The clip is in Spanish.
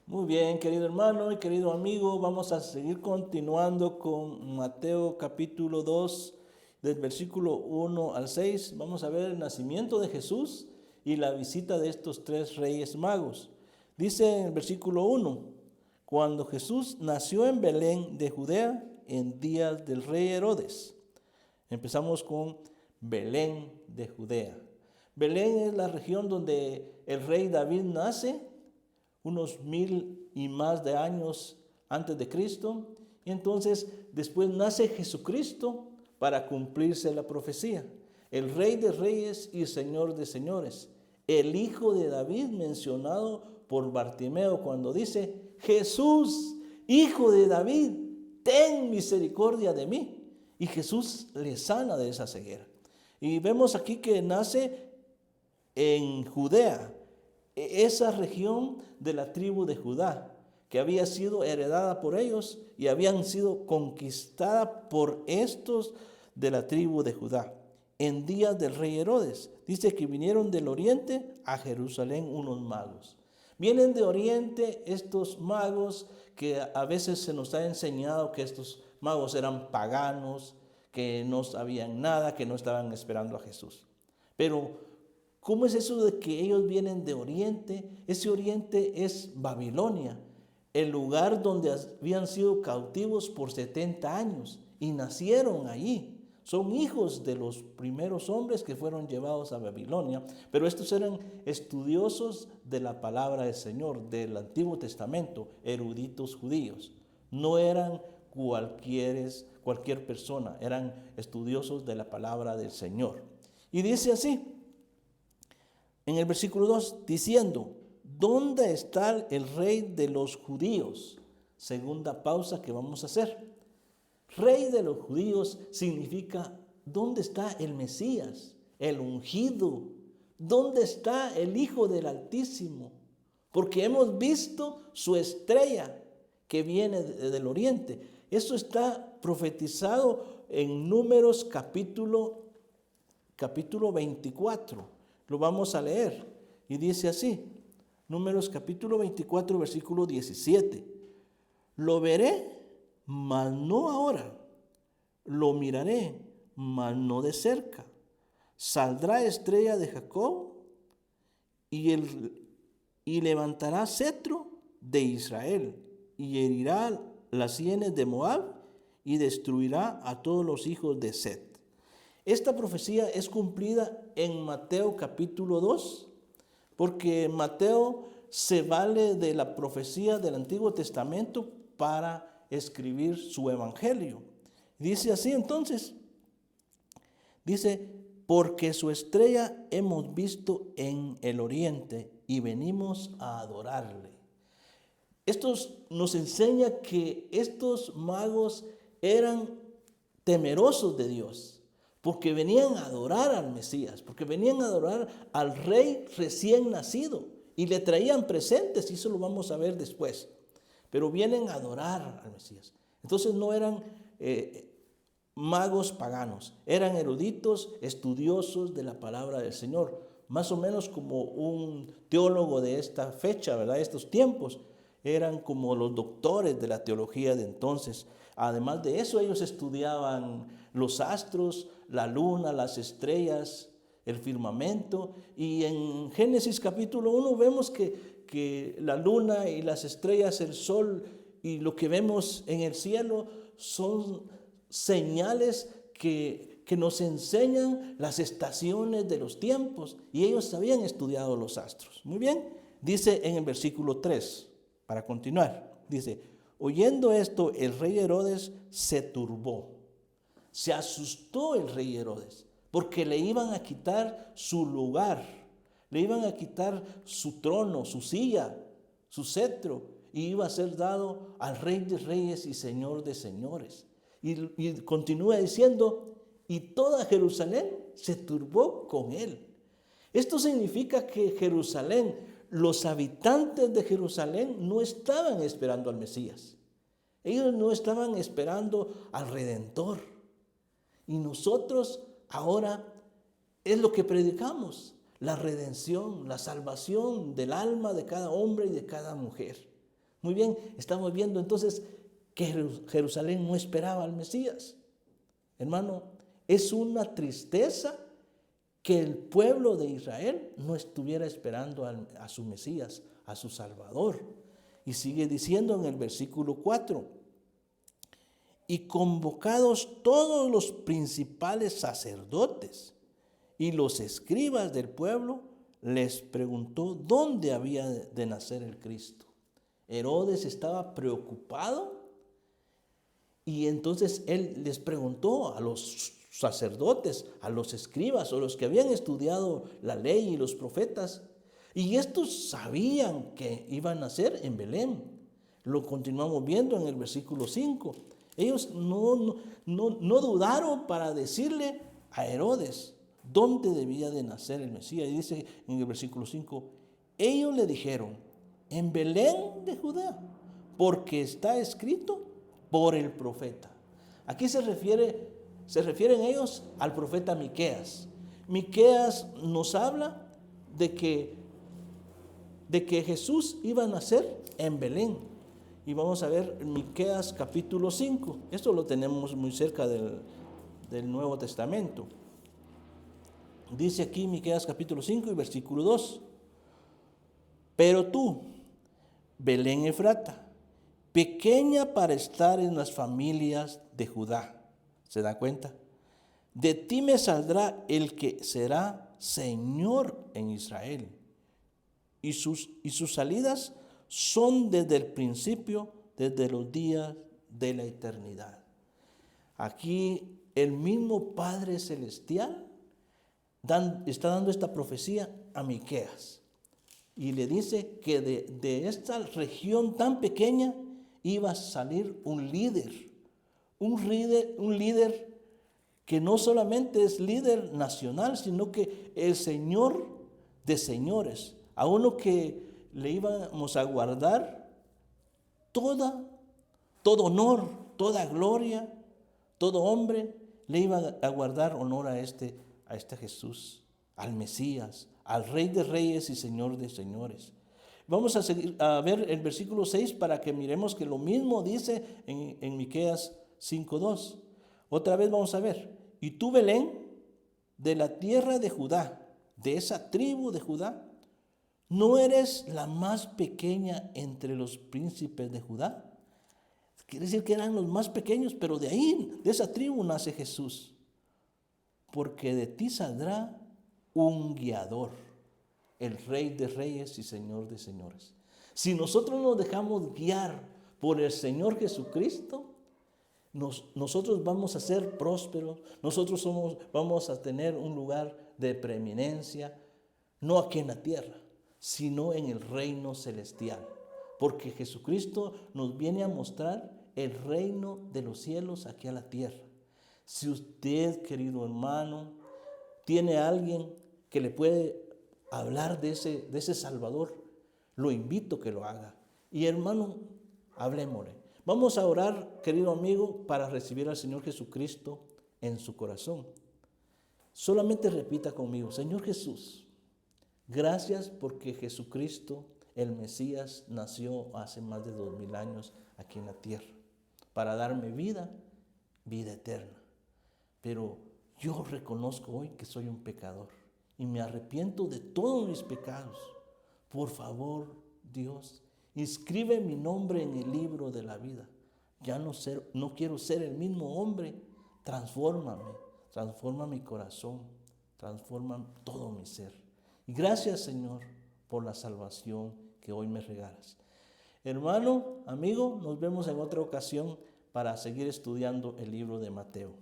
Muy bien, querido hermano y querido amigo, vamos a seguir continuando con Mateo capítulo 2, del versículo 1 al 6. Vamos a ver el nacimiento de Jesús y la visita de estos tres reyes magos. Dice en el versículo 1, cuando Jesús nació en Belén de Judea en días del rey Herodes. Empezamos con Belén de Judea. Belén es la región donde el rey David nace unos 1000 y más de años antes de Cristo. Y entonces después nace Jesucristo para cumplirse la profecía. El Rey de Reyes y Señor de Señores. El Hijo de David mencionado por Bartimeo cuando dice: Jesús, Hijo de David, ten misericordia de mí. Y Jesús le sana de esa ceguera. Y vemos aquí que nace en Judea, esa región de la tribu de Judá, que había sido heredada por ellos y habían sido conquistada por estos de la tribu de Judá. En días del rey Herodes, dice que vinieron del oriente a Jerusalén unos magos. Vienen de oriente estos magos que a veces se nos ha enseñado que estos magos eran paganos, que no sabían nada, que no estaban esperando a Jesús. Pero ¿cómo es eso de que ellos vienen de oriente? Ese oriente es Babilonia, el lugar donde habían sido cautivos por 70 años y nacieron allí. Son hijos de los primeros hombres que fueron llevados a Babilonia, pero estos eran estudiosos de la palabra del Señor, del Antiguo Testamento, eruditos judíos. No eran cualquier persona, eran estudiosos de la palabra del Señor. Y dice así, en el versículo 2, diciendo: ¿dónde está el rey de los judíos? Segunda pausa que vamos a hacer. Rey de los judíos significa: ¿dónde está el Mesías, el ungido? ¿Dónde está el Hijo del Altísimo? Porque hemos visto su estrella que viene del oriente. Eso está profetizado en Números capítulo 24. Lo vamos a leer y dice así, Números capítulo 24, versículo 17. Lo veré, mas no ahora. Lo miraré, mas no de cerca. Saldrá estrella de Jacob y levantará cetro de Israel y herirá las sienes de Moab y destruirá a todos los hijos de Set. Esta profecía es cumplida en Mateo capítulo 2, porque Mateo se vale de la profecía del Antiguo Testamento para escribir su evangelio. Dice así entonces, dice: porque su estrella hemos visto en el oriente y venimos a adorarle. Esto nos enseña que estos magos eran temerosos de Dios, porque venían a adorar al Mesías, porque venían a adorar al rey recién nacido y le traían presentes, y eso lo vamos a ver después, pero vienen a adorar al Mesías. Entonces no eran magos paganos, eran eruditos, estudiosos de la palabra del Señor, más o menos como un teólogo de esta fecha, ¿verdad? Estos tiempos, eran como los doctores de la teología de entonces. Además de eso, ellos estudiaban los astros, la luna, las estrellas, el firmamento. Y en Génesis capítulo 1 vemos que la luna y las estrellas, el sol y lo que vemos en el cielo son señales que nos enseñan las estaciones de los tiempos. Y ellos habían estudiado los astros. Muy bien, dice en el versículo 3, para continuar, dice: oyendo esto, el rey Herodes se turbó. Se asustó el rey Herodes, porque le iban a quitar su lugar, le iban a quitar su trono, su silla, su cetro, y iba a ser dado al Rey de Reyes y Señor de Señores. Y continúa diciendo: y toda Jerusalén se turbó con él. Esto significa que Jerusalén, los habitantes de Jerusalén, no estaban esperando al Mesías. Ellos no estaban esperando al Redentor. Y nosotros ahora es lo que predicamos: la redención, la salvación del alma de cada hombre y de cada mujer. Muy bien, estamos viendo entonces que Jerusalén no esperaba al Mesías. Hermano, es una tristeza que el pueblo de Israel no estuviera esperando a su Mesías, a su Salvador. Y sigue diciendo en el versículo 4, y convocados todos los principales sacerdotes y los escribas del pueblo, les preguntó dónde había de nacer el Cristo. Herodes estaba preocupado y entonces él les preguntó a los sacerdotes, a los escribas o los que habían estudiado la ley y los profetas, y estos sabían que iba a nacer en Belén. Lo continuamos viendo en el versículo 5. Ellos no dudaron para decirle a Herodes dónde debía de nacer el Mesías. Y dice en el versículo 5, ellos le dijeron, en Belén de Judá, porque está escrito por el profeta. Aquí se refieren ellos al profeta Miqueas. Miqueas nos habla de que Jesús iba a nacer en Belén. Y vamos a ver Miqueas capítulo 5. Esto lo tenemos muy cerca del Nuevo Testamento. Dice aquí Miqueas capítulo 5 y versículo 2. Pero tú, Belén Efrata, pequeña para estar en las familias de Judá. ¿Se da cuenta? De ti me saldrá el que será Señor en Israel. Y sus salidas son desde el principio, desde los días de la eternidad. Aquí el mismo Padre Celestial está dando esta profecía a Miqueas. Y le dice que de esta región tan pequeña iba a salir un líder que no solamente es líder nacional, sino que el Señor de señores, a uno que le íbamos a guardar todo honor, toda gloria, todo hombre le iba a guardar honor a este Jesús, al Mesías, al Rey de Reyes y Señor de Señores. Vamos a seguir a ver el versículo 6 para que miremos que lo mismo dice en Miqueas 5:2. Otra vez vamos a ver. Y tú, Belén, de la tierra de Judá, de esa tribu de Judá, ¿no eres la más pequeña entre los príncipes de Judá? Quiere decir que eran los más pequeños, pero de ahí, de esa tribu nace Jesús. Porque de ti saldrá un guiador, el Rey de Reyes y Señor de Señores. Si nosotros nos dejamos guiar por el Señor Jesucristo, nosotros vamos a ser prósperos, nosotros vamos a tener un lugar de preeminencia, no aquí en la tierra, sino en el reino celestial. Porque Jesucristo nos viene a mostrar el reino de los cielos aquí a la tierra. Si usted, querido hermano, tiene a alguien que le puede hablar de ese Salvador, lo invito a que lo haga. Y hermano, hablémosle. Vamos a orar, querido amigo, para recibir al Señor Jesucristo en su corazón. Solamente repita conmigo, Señor Jesús, gracias porque Jesucristo, el Mesías, nació hace más de 2000 años aquí en la tierra para darme vida eterna. Pero yo reconozco hoy que soy un pecador y me arrepiento de todos mis pecados. Por favor, Dios, inscribe mi nombre en el libro de la vida. Ya no quiero ser el mismo hombre. Transforma mi corazón, transforma todo mi ser. Y gracias, Señor, por la salvación que hoy me regalas. Hermano, amigo, nos vemos en otra ocasión para seguir estudiando el libro de Mateo.